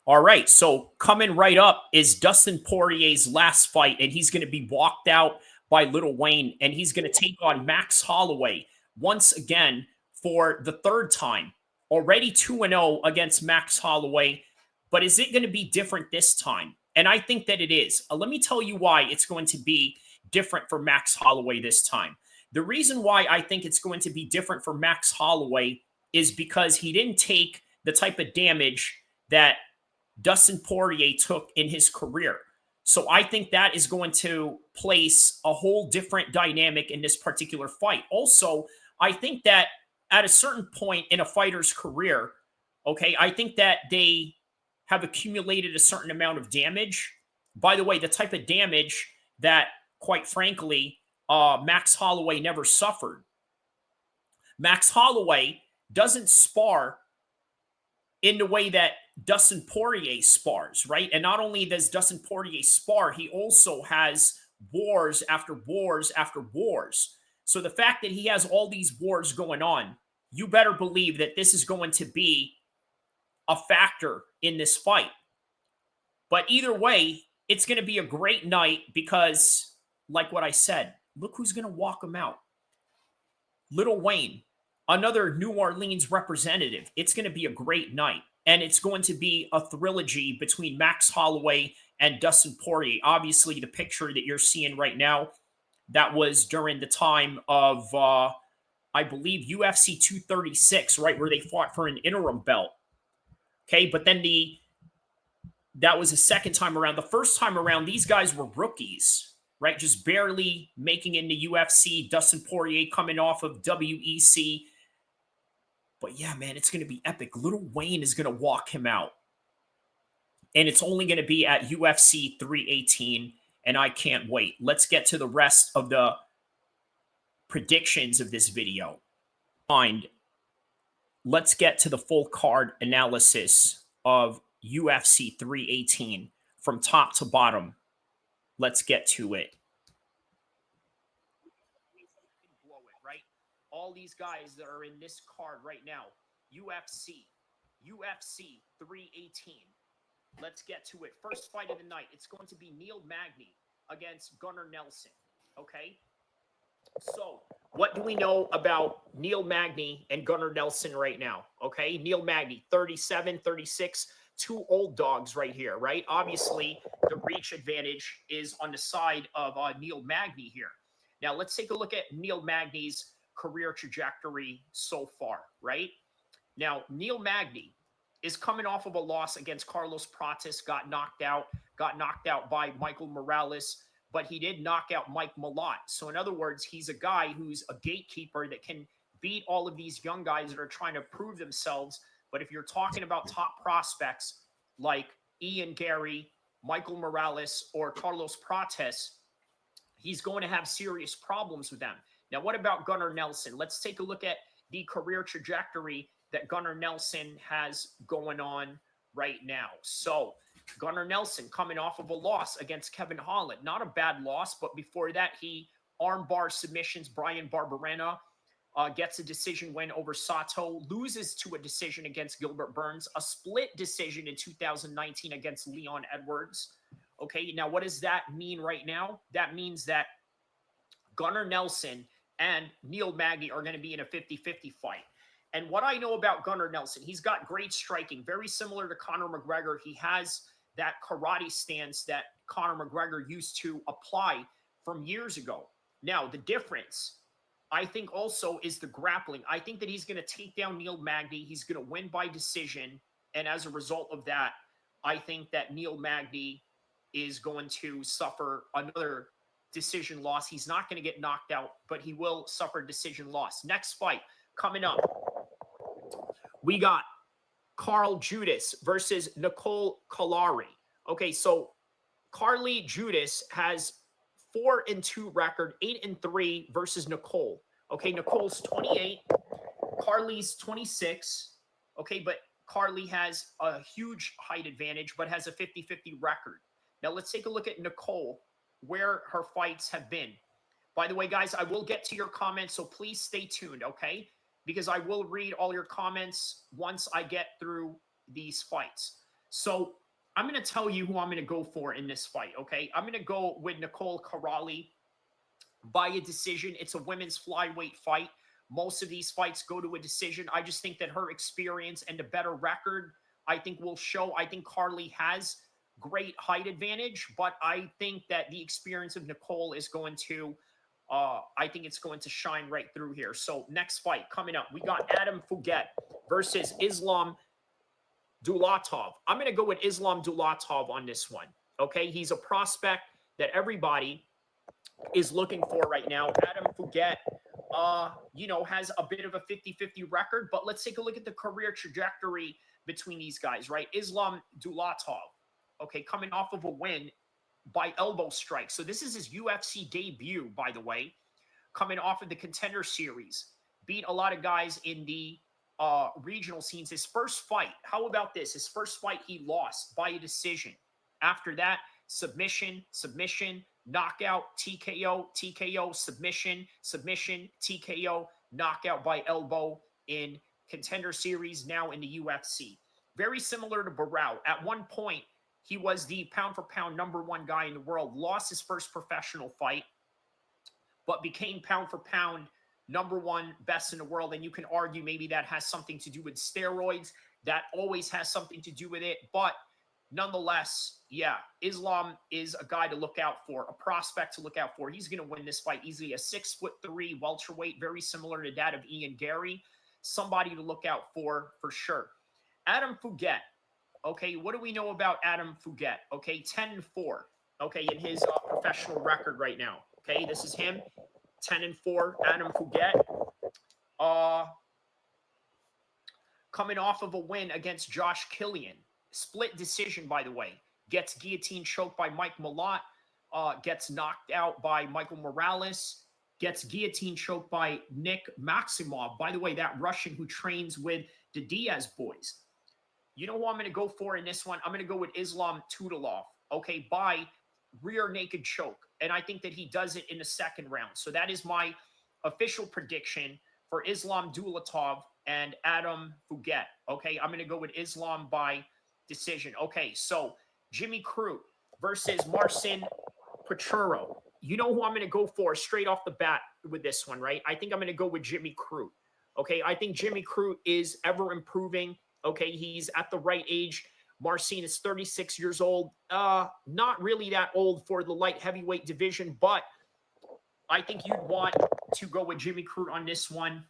All right, so coming right up is Dustin Poirier's last fight, and he's going to be walked out by Little Wayne, and he's going to take on Max Holloway once again for the third time. Already 2-0 against Max Holloway, but is it going to be different this time? And I think that it is. Let me tell you why it's going to be different for Max Holloway this time. The reason why I think it's going to be different for Max Holloway is because he didn't take the type of damage that Dustin Poirier took in his career. So I think that is going to place a whole different dynamic in this particular fight. Also, I think that at a certain point in a fighter's career, okay, I think that they have accumulated a certain amount of damage. By the way, the type of damage that, quite frankly, Max Holloway never suffered. Max Holloway doesn't spar in the way that Dustin Poirier spars, right? And not only does Dustin Poirier spar, he also has wars after wars after wars. So the fact that he has all these wars going on, you better believe that this is going to be a factor in this fight. But either way, it's going to be a great night because, like what I said, look who's going to walk him out. Little Wayne, another New Orleans representative. It's going to be a great night. And it's going to be a trilogy between Max Holloway and Dustin Poirier. Obviously, the picture that you're seeing right now, that was during the time of, I believe, UFC 236, right, where they fought for an interim belt. Okay, but then that was the second time around. The first time around, these guys were rookies, right, just barely making into UFC. Dustin Poirier coming off of WEC. But yeah, man, it's going to be epic. Little Wayne is going to walk him out. And it's only going to be at UFC 318. And I can't wait. Let's get to the rest of the predictions of this video. Let's get to the full card analysis of UFC 318 from top to bottom. Let's get to it. All these guys that are in this card right now, UFC 318. Let's get to it. First fight of the night. It's going to be Neil Magny against Gunnar Nelson. Okay? So, what do we know about Neil Magny and Gunnar Nelson right now? Okay? Neil Magny, 37, 36, two old dogs right here, right? Obviously, the reach advantage is on the side of Neil Magny here. Now, let's take a look at Neil Magny's career trajectory so far, right? Now, Neil Magny is coming off of a loss against Carlos Pratis, got knocked out by Michael Morales, but he did knock out Mike Malott. So in other words, he's a guy who's a gatekeeper that can beat all of these young guys that are trying to prove themselves. But if you're talking about top prospects like Ian Gary, Michael Morales, or Carlos Pratis, he's going to have serious problems with them. Now, what about Gunnar Nelson? Let's take a look at the career trajectory that Gunnar Nelson has going on right now. So, Gunnar Nelson coming off of a loss against Kevin Holland. Not a bad loss, but before that, he armbar submissions Brian Barberena, gets a decision win over Sato, loses to a decision against Gilbert Burns, a split decision in 2019 against Leon Edwards. Okay, now what does that mean right now? That means that Gunnar Nelson and Neil Magny are going to be in a 50-50 fight. And what I know about Gunnar Nelson, he's got great striking, very similar to Conor McGregor. He has that karate stance that Conor McGregor used to apply from years ago. Now, the difference, I think, also is the grappling. I think that he's going to take down Neil Magny. He's going to win by decision. And as a result of that, I think that Neil Magny is going to suffer another decision loss. He's not going to get knocked out, but he will suffer decision loss. Next fight coming up, we got Carl Judas versus Nicole Kalari. Okay, so Carly Judas has 4-2 record, 8-3 versus Nicole. Okay, Nicole's 28, Carly's 26. Okay, but Carly has a huge height advantage, but has a 50-50 record. Now let's take a look at Nicole, where her fights have been. By the way, guys, I will get to your comments, so please stay tuned, okay? Because I will read all your comments once I get through these fights. So I'm going to tell you who I'm going to go for in this fight, okay? I'm going to go with Nicole Corrali by a decision. It's a women's flyweight fight. Most of these fights go to a decision. I just think that her experience and a better record, I think, will show. I think Carly has great height advantage, but I think that the experience of Nicole is going to, I think it's going to shine right through here. So next fight coming up, we got Adam Fuget versus Islam Dulatov. I'm going to go with Islam Dulatov on this one. Okay, he's a prospect that everybody is looking for right now. Adam Fuget, has a bit of a 50-50 record, but let's take a look at the career trajectory between these guys, right? Islam Dulatov, okay, coming off of a win by elbow strike. So this is his UFC debut, by the way, coming off of the Contender Series. Beat a lot of guys in the regional scenes. His first fight, how about this? His first fight, he lost by a decision. After that, submission, knockout, TKO, submission, TKO, knockout by elbow in Contender Series, now in the UFC. Very similar to Barao. At one point, he was the pound-for-pound #1 guy in the world, lost his first professional fight, but became pound-for-pound #1 best in the world. And you can argue maybe that has something to do with steroids. That always has something to do with it. But nonetheless, yeah, Islam is a guy to look out for, a prospect to look out for. He's going to win this fight easily. A 6'3" welterweight, very similar to that of Ian Gary. Somebody to look out for sure. Adam Fuget. Okay, what do we know about Adam Fuget? Okay, 10-4. Okay, in his professional record right now. Okay, this is him. 10-4, Adam Fuget. Coming off of a win against Josh Killian. Split decision, by the way. Gets guillotine choked by Mike Malott. Gets knocked out by Michael Morales. Gets guillotine choked by Nick Maximov. By the way, that Russian who trains with the Diaz boys. You know who I'm going to go for in this one? I'm going to go with Islam Tudalov, okay, by rear naked choke. And I think that he does it in the second round. So that is my official prediction for Islam Dulatov and Adam Fuget, okay? I'm going to go with Islam by decision. Okay, so Jimmy Crute versus Marcin Pachuro. You know who I'm going to go for straight off the bat with this one, right? I think I'm going to go with Jimmy Crute, okay? I think Jimmy Crute is ever improving. Okay, he's at the right age. Marcin is 36 years old. Not really that old for the light heavyweight division, but I think you'd want to go with Jimmy Crute on this one.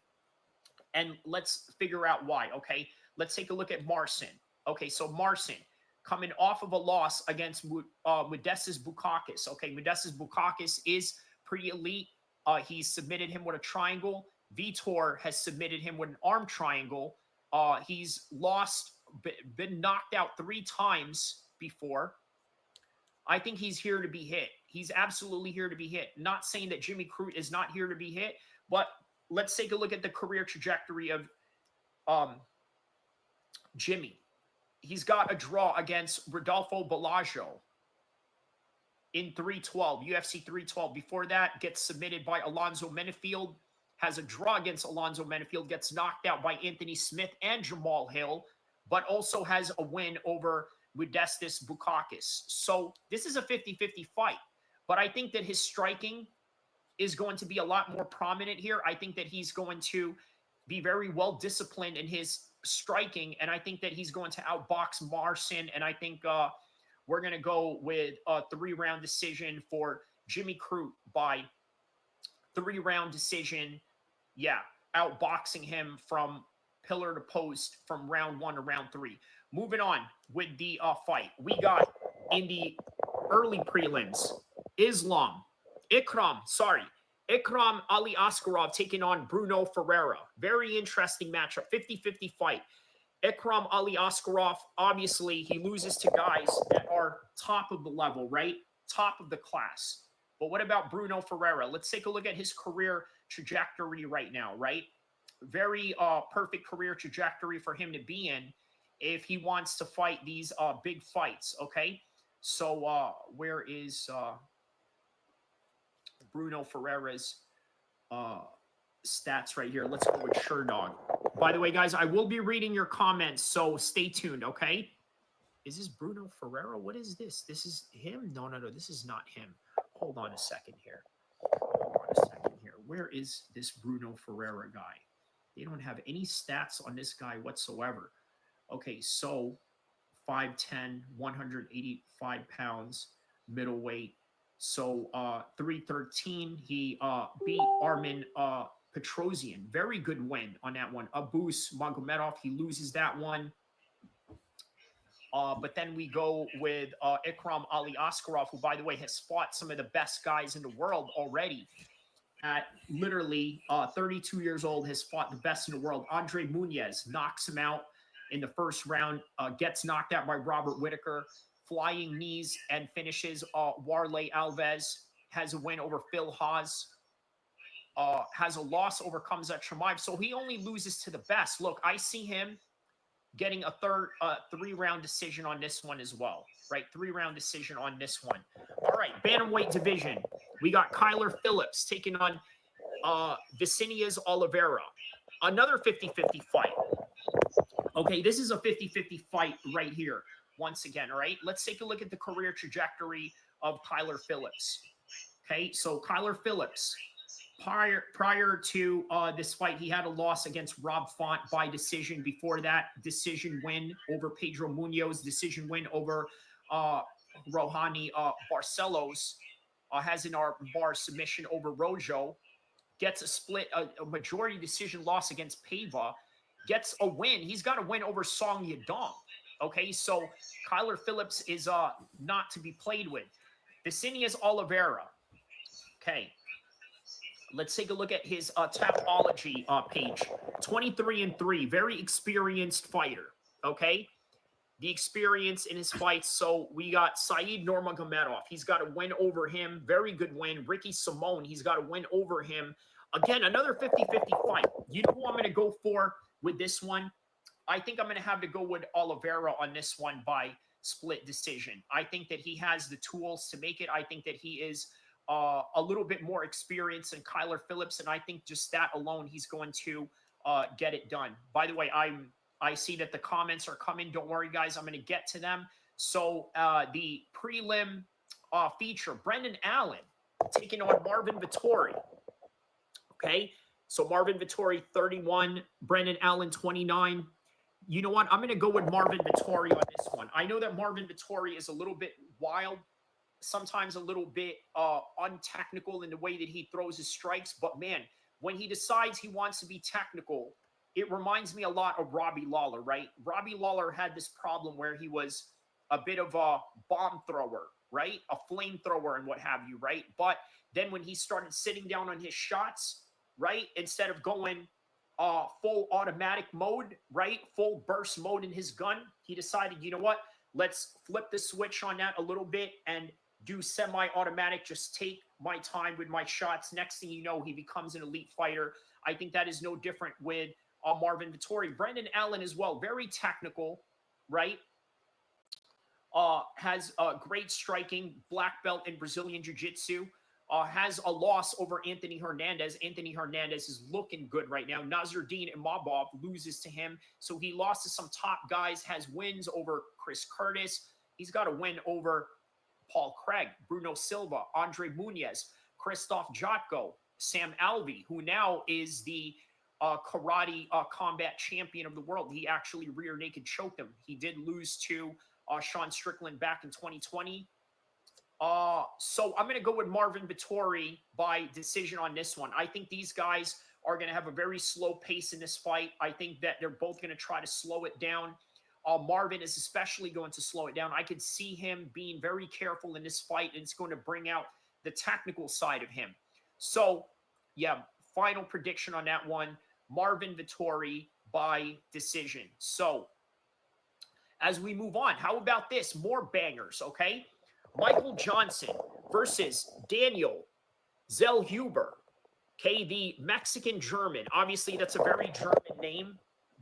And let's figure out why, okay? Let's take a look at Marcin. Okay, so Marcin coming off of a loss against Modestas Bukauskas. Okay, Modestas Bukauskas is pretty elite. He submitted him with a triangle. Vitor has submitted him with an arm triangle. He's been knocked out 3 times before. I think he's here to be hit. He's absolutely here to be hit. Not saying that Jimmy Crute is not here to be hit, but let's take a look at the career trajectory of Jimmy. He's got a draw against Rodolfo Balajo in 312, UFC 312. Before that, gets submitted by Alonzo Menifield. Has a draw against Alonzo Menifield, gets knocked out by Anthony Smith and Jamal Hill, but also has a win over Modestas Bukauskas. So this is a 50-50 fight, but I think that his striking is going to be a lot more prominent here. I think that he's going to be very well disciplined in his striking, and I think that he's going to outbox Marcin, and I think we're going to go with a 3-round decision for Jimmy Crute by 3-round decision. Yeah, outboxing him from pillar to post from round 1 to round 3. Moving on with the fight. We got in the early prelims, Ikram Ali Askarov taking on Bruno Ferreira. Very interesting matchup, 50-50 fight. Ikram Ali Askarov, obviously, he loses to guys that are top of the level, right? Top of the class. But what about Bruno Ferreira? Let's take a look at his career trajectory right now, right? Very perfect career trajectory for him to be in if he wants to fight these big fights, okay? So where is Bruno Ferreira's stats right here? Let's go with Sherdog. By the way, guys, I will be reading your comments, so stay tuned, okay? Is this Bruno Ferreira? What is this? This is him? No, no, no. This is not him. Hold on a second here. Hold on a second here. Where is this Bruno Ferreira guy? They don't have any stats on this guy whatsoever. Okay, so 5'10", 185 pounds, middleweight. So 313, he beat Armin Petrosian. Very good win on that one. Abus Magomedov, he loses that one. But then we go with Ikram Ali Askarov, who, by the way, has fought some of the best guys in the world already. At literally 32 years old, has fought the best in the world. Andre Muniz knocks him out in the first round, gets knocked out by Robert Whittaker, flying knees, and finishes Warley Alves, has a win over Phil Haas, has a loss over Khamzat Chimaev. So he only loses to the best. Look, I see him getting a three-round decision on this one as well, right? Three-round decision on this one. All right, bantamweight division. We got Kyler Phillips taking on Vicinias Oliveira. Another 50-50 fight. Okay, this is a 50-50 fight right here. Once again, all right? Let's take a look at the career trajectory of Kyler Phillips. Okay, so Kyler Phillips, prior to this fight, he had a loss against Rob Font by decision. Before that, decision win over Pedro Munoz, decision win over Rohani Barcelos, has an armbar submission over Rojo, gets a split, a majority decision loss against Pava, gets a win. He's got a win over Song Yadong. Okay, so Kyler Phillips is not to be played with. Vicinias Oliveira. Okay, let's take a look at his Tapology page. 23-3, very experienced fighter. Okay, the experience in his fights. So we got Saeed Nurmagomedov. He's got a win over him. Very good win. Ricky Simone. He's got a win over him. Again, another 50-50 fight. You know who I'm going to go for with this one? I think I'm going to have to go with Oliveira on this one by split decision. I think that he has the tools to make it. I think that he is a little bit more experienced than Kyler Phillips, and I think just that alone, he's going to get it done. By the way, I see that the comments are coming. Don't worry, guys. I'm going to get to them. So the prelim feature, Brendan Allen taking on Marvin Vettori. Okay, so Marvin Vettori, 31, Brendan Allen, 29. You know what? I'm going to go with Marvin Vettori on this one. I know that Marvin Vettori is a little bit wild, sometimes a little bit untechnical in the way that he throws his strikes. But, man, when he decides he wants to be technical, it reminds me a lot of Robbie Lawler, right? Robbie Lawler had this problem where he was a bit of a bomb thrower, right? A flamethrower and what have you, right? But then when he started sitting down on his shots, right, instead of going full automatic mode, right, full burst mode in his gun, he decided, you know what, let's flip the switch on that a little bit and do semi-automatic, just take my time with my shots. Next thing you know, he becomes an elite fighter. I think that is no different with Marvin Vettori. Brendan Allen as well, very technical, right? Has great striking, black belt in Brazilian Jiu-Jitsu. Has a loss over Anthony Hernandez. Anthony Hernandez is looking good right now. Nasruddin Imavov loses to him. So he lost to some top guys, has wins over Chris Curtis. He's got a win over Paul Craig, Bruno Silva, Andre Muniz, Christoph Jotko, Sam Alvey, who now is the karate combat champion of the world. He actually rear naked choked him. He did lose to Sean Strickland back in 2020. So I'm going to go with Marvin Vettori by decision on this one. I think these guys are going to have a very slow pace in this fight. I think that they're both going to try to slow it down. Marvin is especially going to slow it down. I could see him being very careful in this fight, and it's going to bring out the technical side of him. So, yeah, final prediction on that one, Marvin Vettori by decision. So, as we move on, how about this? More bangers, okay? Michael Johnson versus Daniel Zellhuber. Okay, the Mexican-German. Obviously, that's a very German name,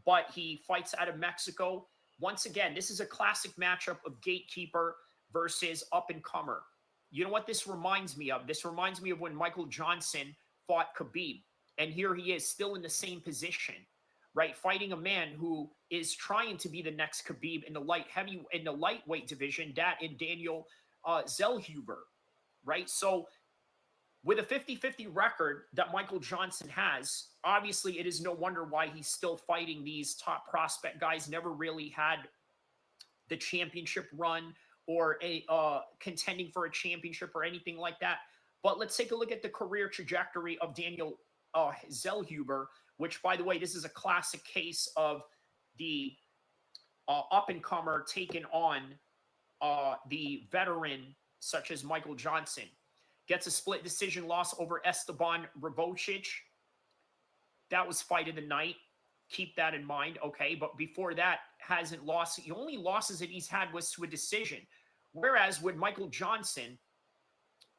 but he fights out of Mexico. Once again, this is a classic matchup of gatekeeper versus up-and-comer. You know what this reminds me of? This reminds me of when Michael Johnson fought Khabib. And here he is, still in the same position. right? Fighting a man who is trying to be the next Khabib in the lightweight division, that in Daniel Zellhuber, right? So with a 50-50 record that Michael Johnson has, obviously it is no wonder why he's still fighting these top prospect guys. Never really had the championship run or a contending for a championship or anything like that. But let's take a look at the career trajectory of Daniel Zellhuber, which, by the way, this is a classic case of the up-and-comer taking on the veteran such as Michael Johnson. Gets a split decision loss over Esteban Rabocic. That was fight of the night. Keep that in mind, okay? But before that, hasn't lost. The only losses that he's had was to a decision. Whereas with Michael Johnson,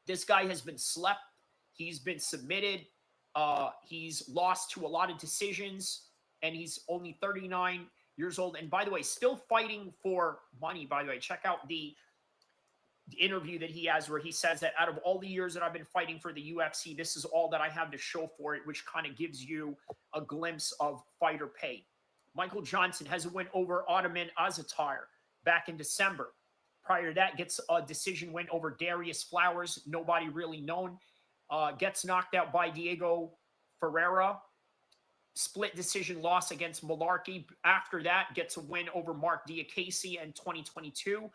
this guy has been slept. He's been submitted. He's lost to a lot of decisions, and he's only 39 years old. And by the way, still fighting for money, by the way. Check out the interview that he has where he says that out of all the years that I've been fighting for the UFC, this is all that I have to show for it, which kind of gives you a glimpse of fighter pay. Michael Johnson has a win over Ottoman Azatar back in December. Prior to that, gets a decision win over Darius Flowers, nobody really known. Gets knocked out by Diego Ferreira. Split decision loss against Malarkey. After that, gets a win over Mark Diakase in 2022.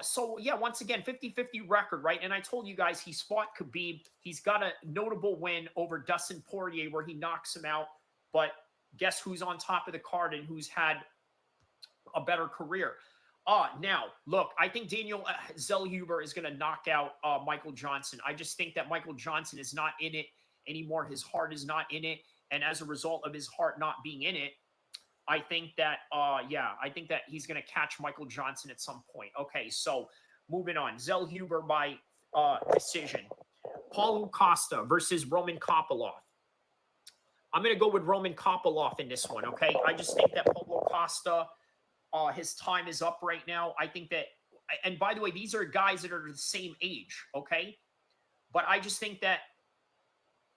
So, yeah, once again, 50-50 record, right? And I told you guys he's fought Khabib. He's got a notable win over Dustin Poirier where he knocks him out. But guess who's on top of the card and who's had a better career? Now, look, I think Daniel Zellhuber is going to knock out Michael Johnson. I just think that Michael Johnson is not in it anymore. His heart is not in it. And as a result of his heart not being in it, I think that, I think that he's going to catch Michael Johnson at some point. Okay, so moving on. Zellhuber by decision. Paulo Costa versus Roman Kopylov. I'm going to go with Roman Kopylov in this one, okay? I just think that Paulo Costa, his time is up right now. I think that, and by the way, these are guys that are the same age, okay? But I just think that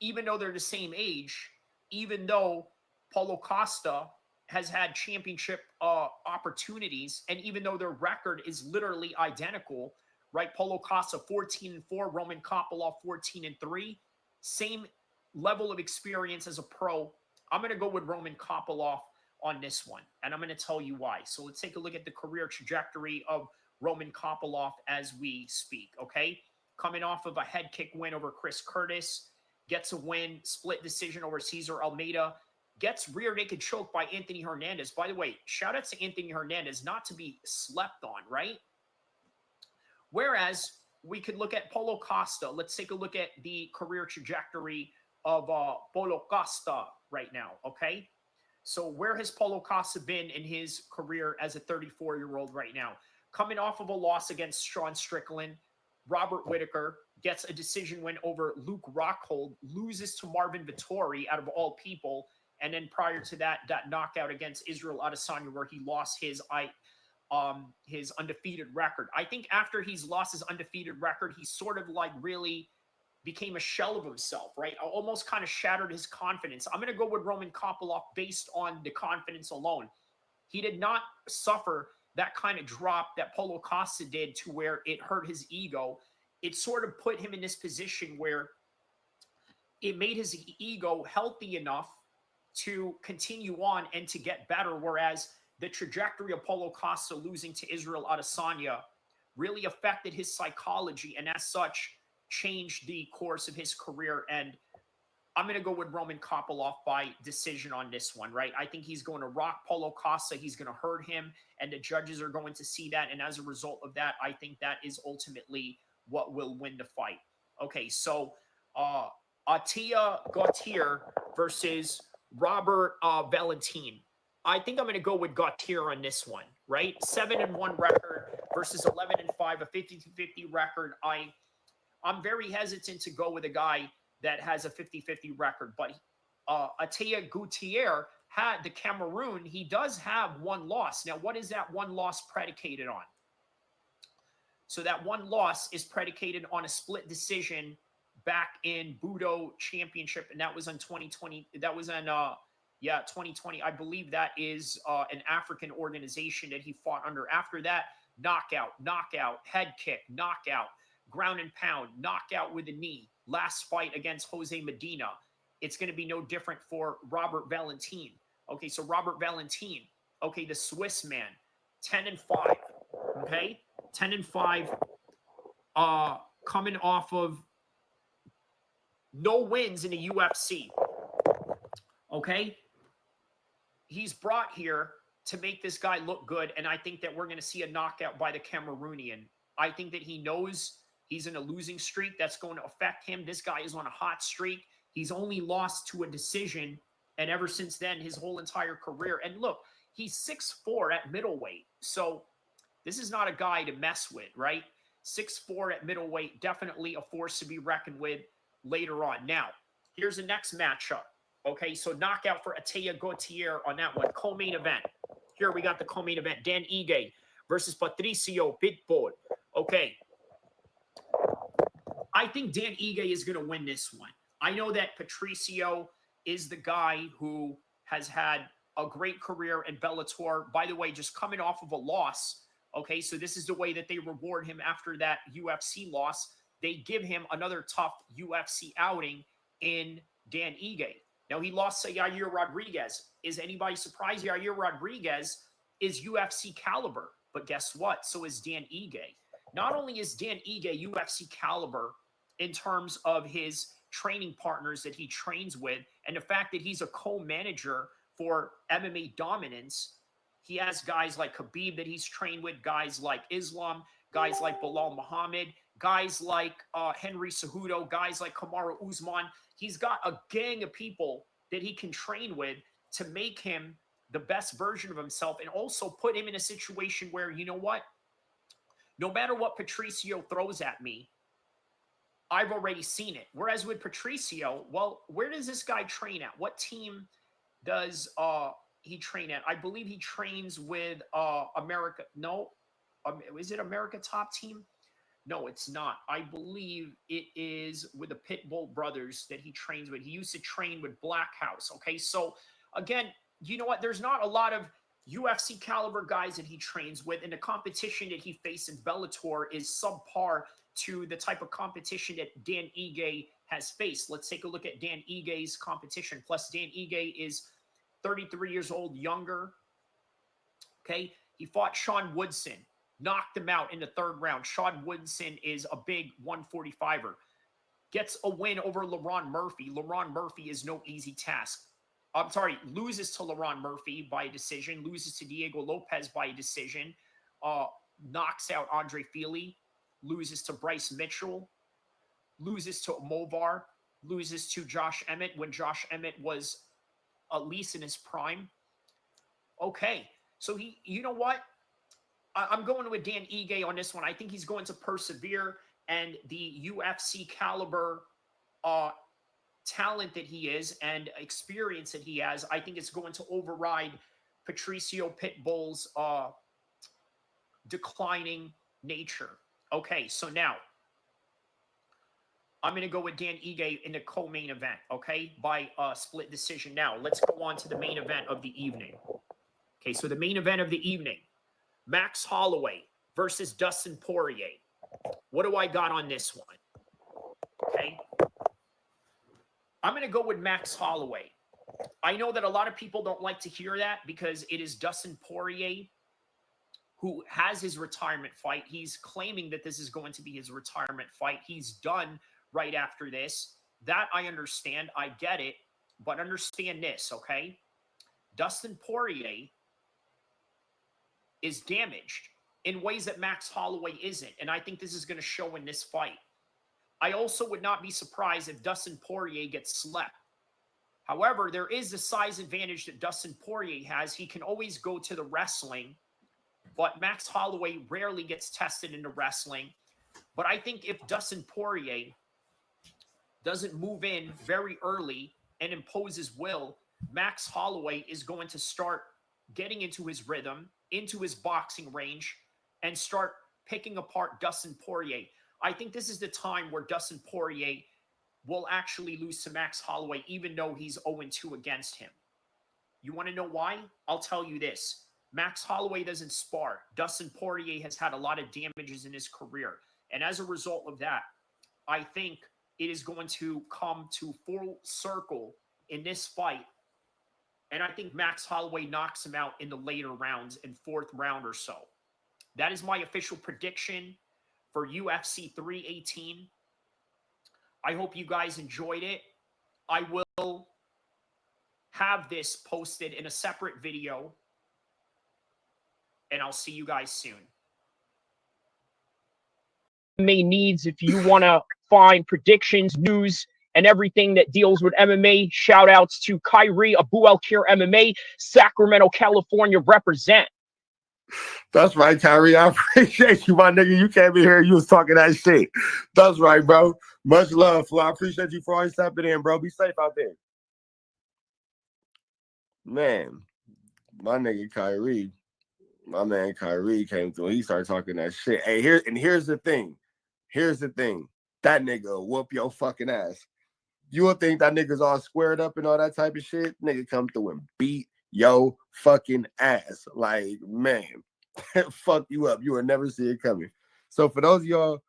even though they're the same age, even though Paulo Costa has had championship opportunities, and even though their record is literally identical, right? Paulo Costa 14-4, Roman Kopylov 14-3, same level of experience as a pro. I'm going to go with Roman Kopylov on this one, and I'm going to tell you why. So let's take a look at the career trajectory of Roman Kopylov as we speak, okay? Coming off of a head kick win over Chris Curtis, gets a win, split decision over Cesar Almeida, gets rear naked choke by Anthony Hernandez. By the way, shout out to Anthony Hernandez, not to be slept on, right? Whereas we could look at Paulo Costa. Let's take a look at the career trajectory of Paulo Costa right now, okay? So where has Paulo Costa been in his career as a 34-year-old right now? Coming off of a loss against Sean Strickland, Robert Whittaker gets a decision win over Luke Rockhold, loses to Marvin Vettori out of all people, and then prior to that, that knockout against Israel Adesanya where he lost his undefeated record. I think after he's lost his undefeated record, he sort of like really became a shell of himself, right? Almost kind of shattered his confidence. I'm going to go with Roman Kopylov based on the confidence alone. He did not suffer that kind of drop that Paulo Costa did to where it hurt his ego. It sort of put him in this position where it made his ego healthy enough to continue on and to get better, whereas the trajectory of Paulo Costa losing to Israel Adesanya really affected his psychology and as such changed the course of his career. And I'm going to go with Roman Kopylov by decision on this one, right? I think he's going to rock Paulo Costa. He's going to hurt him, and the judges are going to see that. And as a result of that, I think that is ultimately what will win the fight. Okay, so El-Kheer versus Robert Valentin. I think I'm going to go with El-Kheer on this one, right? 7-1 record versus 11-5, a 50-50 record. I'm very hesitant to go with a guy that has a 50-50 record, but El-Kheer had the Cameroon. He does have one loss. Now, what is that one loss predicated on? So that one loss is predicated on a split decision back in Budo Championship, and that was in 2020. That was in Yeah, 2020. I believe that is an African organization that he fought under. After that, knockout, knockout, head kick, knockout, ground and pound, knockout with a knee. Last fight against Jose Medina. It's going to be no different for Robert Valentin. Okay, so Robert Valentin, okay, the Swiss man, 10-5. Okay, 10-5. Coming off of no wins in the UFC. Okay, he's brought here to make this guy look good, and I think that we're going to see a knockout by the Cameroonian. I think that he knows he's in a losing streak that's going to affect him. This guy is on a hot streak. He's only lost to a decision, and ever since then, his whole entire career. And look, he's 6'4" at middleweight, so this is not a guy to mess with, right? 6'4" at middleweight, definitely a force to be reckoned with later on. Now, here's the next matchup. Okay, so knockout for Atilla Gautier on that one. Co-main event. Here we got the co-main event. Dan Ige versus Patricio Pitbull. Okay. I think Dan Ige is going to win this one. I know that Patricio is the guy who has had a great career in Bellator. By the way, just coming off of a loss. Okay, so this is the way that they reward him after that UFC loss. They give him another tough UFC outing in Dan Ige. Now, he lost to Yair Rodriguez. Is anybody surprised? Yair Rodriguez is UFC caliber. But guess what? So is Dan Ige. Not only is Dan Ige UFC caliber in terms of his training partners that he trains with and the fact that he's a co-manager for MMA Dominance, he has guys like Khabib that he's trained with, guys like Islam, guys like Bilal Muhammad, guys like Henry Cejudo, guys like Kamaru Usman. He's got a gang of people that he can train with to make him the best version of himself and also put him in a situation where, you know what? No matter what Patricio throws at me, I've already seen it. Whereas with Patricio, well, where does this guy train at? What team does he train at? I believe he trains with America. No, is it America Top Team? No, it's not. I believe it is with the Pitbull brothers that he trains with. He used to train with Black House. Okay, so again, you know what? There's not a lot of UFC caliber guys that he trains with, and the competition that he faced in Bellator is subpar to the type of competition that Dan Ige has faced. Let's take a look at Dan Ige's competition. Plus, Dan Ige is 33 years old, younger. Okay, he fought Sean Woodson. Knocked him out in the third round. Sean Woodson is a big 145er. Gets a win over LaRon Murphy. LaRon Murphy is no easy task. I'm sorry, loses to LaRon Murphy by a decision. Loses to Diego Lopez by a decision. Knocks out Andre Fili. Loses to Bryce Mitchell. Loses to Movar. Loses to Josh Emmett when Josh Emmett was at least in his prime. Okay, so you know what? I'm going with Dan Ige on this one. I think he's going to persevere, and the UFC caliber talent that he is and experience that he has, I think it's going to override Patricio Pitbull's declining nature. Okay, so now I'm going to go with Dan Ige in the co-main event, okay, by split decision. Now, let's go on to the main event of the evening. Okay, so the main event of the evening. Max Holloway versus Dustin Poirier. What do I got on this one? Okay. I'm going to go with Max Holloway. I know that a lot of people don't like to hear that because it is Dustin Poirier who has his retirement fight. He's claiming that this is going to be his retirement fight. He's done right after this. That I understand. I get it. But understand this, okay? Dustin Poirier is damaged in ways that Max Holloway isn't. And I think this is going to show in this fight. I also would not be surprised if Dustin Poirier gets slept. However, there is the size advantage that Dustin Poirier has. He can always go to the wrestling, but Max Holloway rarely gets tested into wrestling. But I think if Dustin Poirier doesn't move in very early and impose his will, Max Holloway is going to start getting into his rhythm, into his boxing range, and start picking apart Dustin Poirier. I think this is the time where Dustin Poirier will actually lose to Max Holloway, even though he's 0-2 against him. You want to know why? I'll tell you this. Max Holloway doesn't spar. Dustin Poirier has had a lot of damages in his career. And as a result of that, I think it is going to come to full circle in this fight. And I think Max Holloway knocks him out in the later rounds, in fourth round or so. That is my official prediction for UFC 318. I hope you guys enjoyed it. I will have this posted in a separate video, and I'll see you guys soon. MMA needs, if you want to find predictions, news, and everything that deals with MMA, shout outs to Kyrie Abu El-Kheer MMA, Sacramento, California, represent. That's right, Kyrie. I appreciate you, my nigga. You came in here, you was talking that shit. That's right, bro. Much love, Flo. I appreciate you for always stepping in, bro. Be safe out there. Man, my nigga Kyrie, my man Kyrie came through. He started talking that shit. Hey, here's the thing. Here's the thing. That nigga will whoop your fucking ass. You will think that nigga's all squared up and all that type of shit. Nigga come through and beat your fucking ass. Like, man, fuck you up. You will never see it coming. So for those of y'all